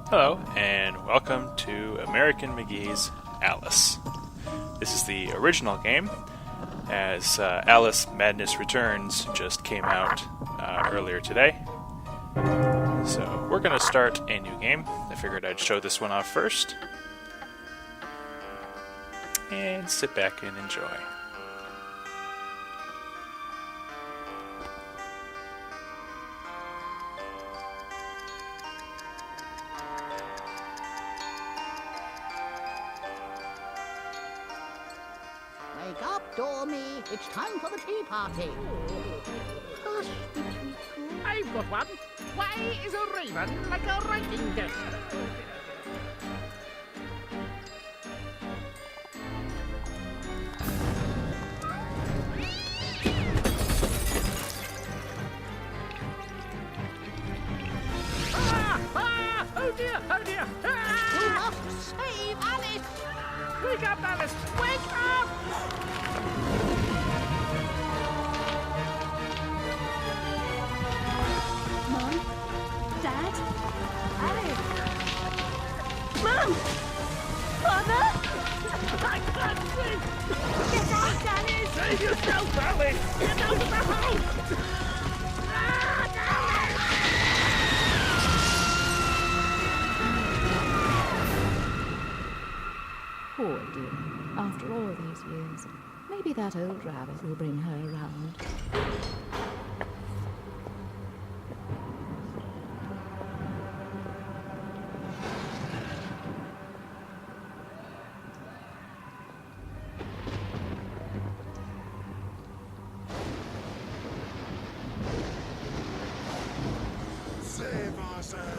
Hello, and welcome to American McGee's Alice. This is the original game, as Alice Madness Returns just came out earlier today. So we're going to start a new game. I figured I'd show this one off first. And sit back and enjoy. Wake up, Dormy. It's time for the tea party. Hush, I've got one. Why is a raven like a writing desk? Oh dear, oh dear. You must save Alice. Wake up, Alice, wake up! Mom? Dad? Alice? Mom! Father? I can't see! Get out, Alice! Save yourself, Alice! Get out of the house! Poor dear. After all these years, maybe that old rabbit will bring her around. Save us, Alice!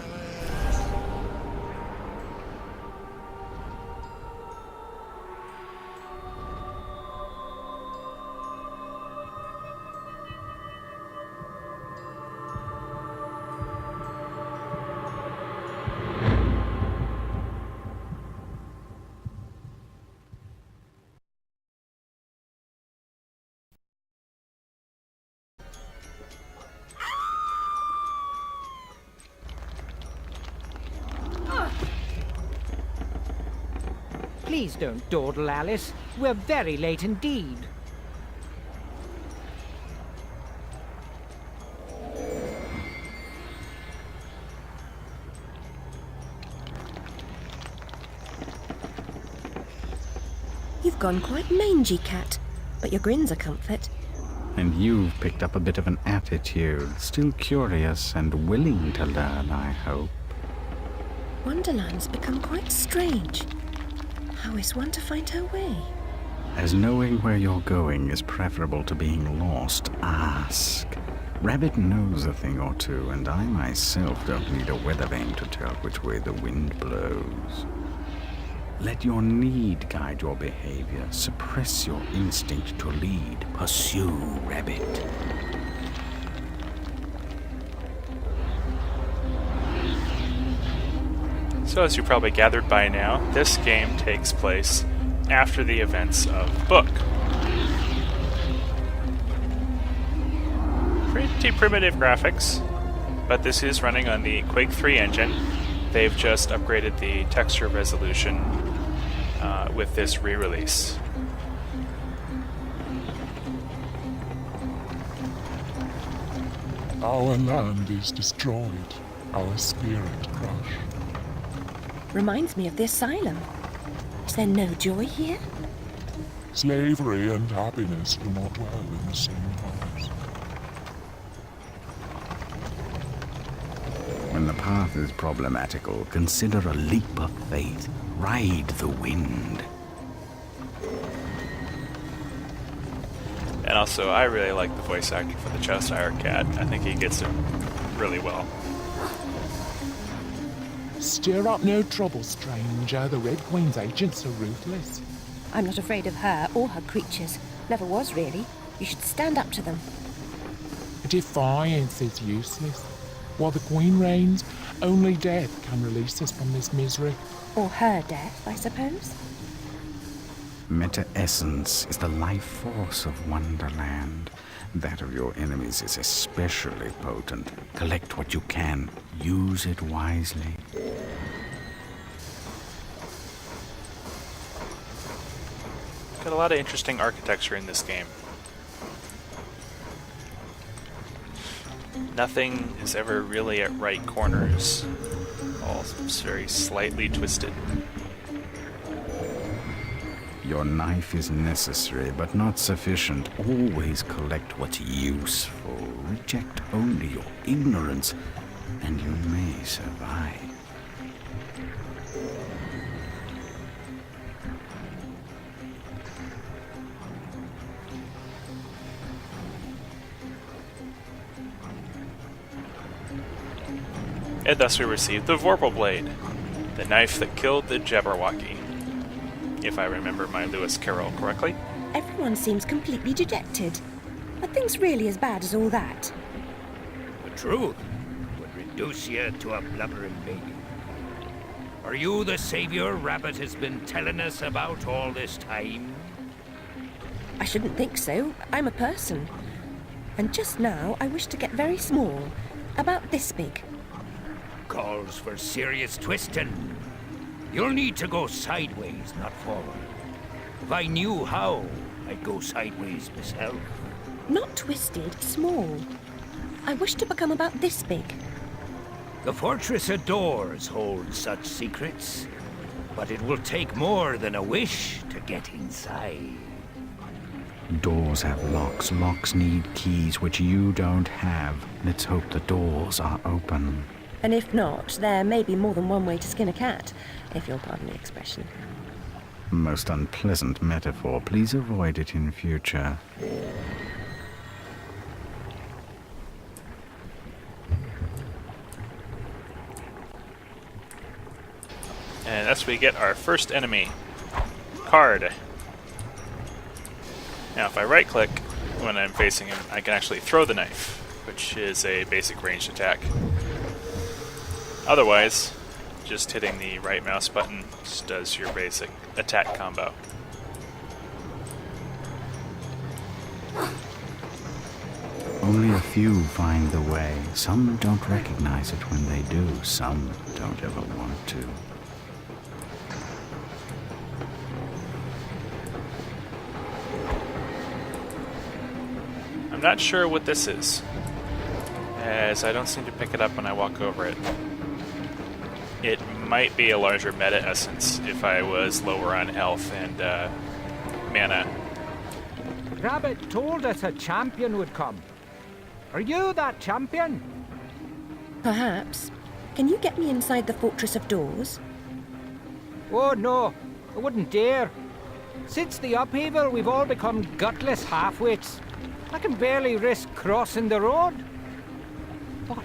Please don't dawdle, Alice. We're very late indeed. You've gone quite mangy, Cat, but your grin's a comfort. And you've picked up a bit of an attitude, still curious and willing to learn, I hope. Wonderland's become quite strange. How is one to find her way? As knowing where you're going is preferable to being lost, ask. Rabbit knows a thing or two, and I myself don't need a weather vane to tell which way the wind blows. Let your need guide your behavior. Suppress your instinct to lead. Pursue, Rabbit. So as you probably gathered by now, this game takes place after the events of the book. Pretty primitive graphics, but this is running on the Quake 3 engine. They've just upgraded the texture resolution with this re-release. Our land is destroyed, our spirit crushed. Reminds me of the asylum. Is there no joy here? Slavery and happiness do not dwell in the same house. When the path is problematical, consider a leap of faith. Ride the wind. And also, I really like the voice acting for the Cheshire Cat. I think he gets it really well. Stir up no trouble, stranger. The Red Queen's agents are ruthless. I'm not afraid of her or her creatures. Never was, really. You should stand up to them. Defiance is useless. While the Queen reigns, only death can release us from this misery. Or her death, I suppose. Meta-essence is the life force of Wonderland. That of your enemies is especially potent. Collect what you can. Use it wisely. Got a lot of interesting architecture in this game. Nothing is ever really at right corners. All very slightly twisted. Your knife is necessary, but not sufficient. Always collect what's useful. Reject only your ignorance, and you may survive. And thus we received the Vorpal Blade, the knife that killed the Jabberwocky, if I remember my Lewis Carroll correctly. Everyone seems completely dejected. Are things really as bad as all that? The truth would reduce you to a blubbering baby. Are you the savior Rabbit has been telling us about all this time? I shouldn't think so. I'm a person. And just now, I wish to get very small. About this big. Calls for serious twisting. You'll need to go sideways, not forward. If I knew how, I'd go sideways myself. Not twisted, small. I wish to become about this big. The Fortress of Doors holds such secrets, but it will take more than a wish to get inside. Doors have locks. Locks need keys, which you don't have. Let's hope the doors are open. And if not, there may be more than one way to skin a cat, if you'll pardon the expression. Most unpleasant metaphor. Please avoid it in future. And thus we get our first enemy, Card. Now if I right click when I'm facing him, I can actually throw the knife, which is a basic ranged attack. Otherwise, just hitting the right mouse button just does your basic attack combo. Only a few find the way. Some don't recognize it when they do. Some don't ever want to. I'm not sure what this is, as I don't seem to pick it up when I walk over it. It might be a larger meta essence if I was lower on health and mana. Rabbit told us a champion would come. Are you that champion? Perhaps. Can you get me inside the Fortress of Doors? Oh no, I wouldn't dare. Since the upheaval, we've all become gutless half-wits. I can barely risk crossing the road. But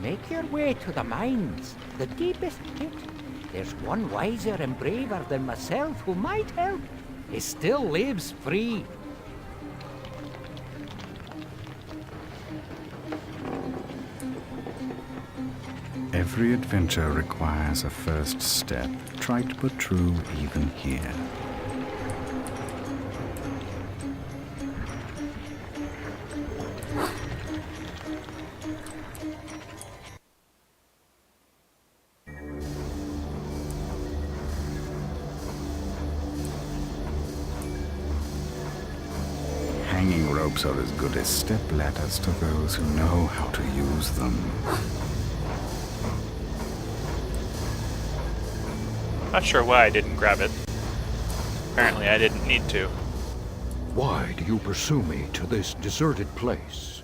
make your way to the mines, the deepest pit. There's one wiser and braver than myself who might help. He still lives free. Every adventure requires a first step. Trite but true even here. Hanging ropes are as good as step ladders to those who know how to use them. Not sure why I didn't grab it. Apparently I didn't need to. Why do you pursue me to this deserted place?